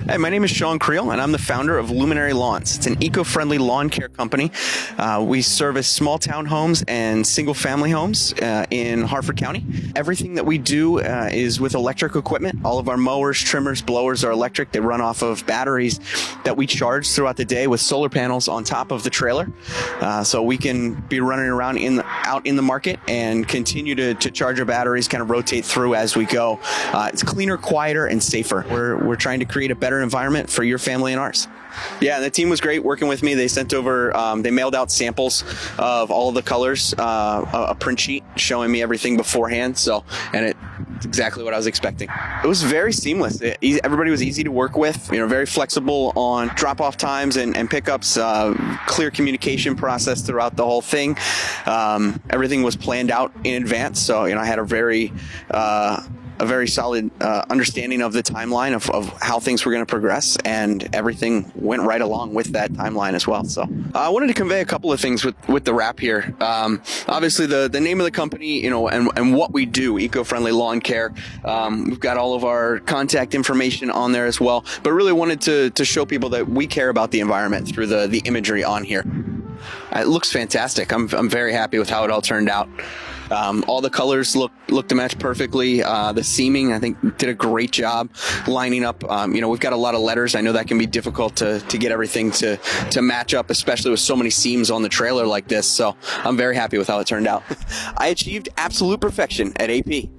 Hey, my name is Sean Creel, and I'm the founder of Luminary Lawns. It's an eco-friendly lawn care company. We service small townhomes and single-family homes in Harford County. Everything that we do is with electric equipment. All of our mowers, trimmers, blowers are electric. They run off of batteries that we charge throughout the day with solar panels on top of the trailer. So we can be running around out in the market and continue to charge our batteries, kind of rotate through as we go. It's cleaner, quieter, and safer. We're trying to create a better environment for your family and ours. Yeah, the team was great working with me. They sent over, they mailed out samples of all of the colors, a print sheet showing me everything beforehand. And it's exactly what I was expecting. It was very seamless. Everybody was easy to work with, very flexible on drop-off times and pickups, clear communication process throughout the whole thing. Everything was planned out in advance. So, I had a very solid understanding of the timeline of how things were going to progress, and everything went right along with that timeline as well. So I wanted to convey a couple of things with the wrap here. Obviously, the name of the company, and what we do, eco-friendly lawn care. We've got all of our contact information on there as well, but really wanted to show people that we care about the environment through the imagery on here. It looks fantastic. I'm very happy with how it all turned out. All the colors look to match perfectly. The seaming, I think, did a great job lining up. We've got a lot of letters. I know that can be difficult to get everything to match up, especially with so many seams on the trailer like this. So I'm very happy with how it turned out. I achieved absolute perfection at AP.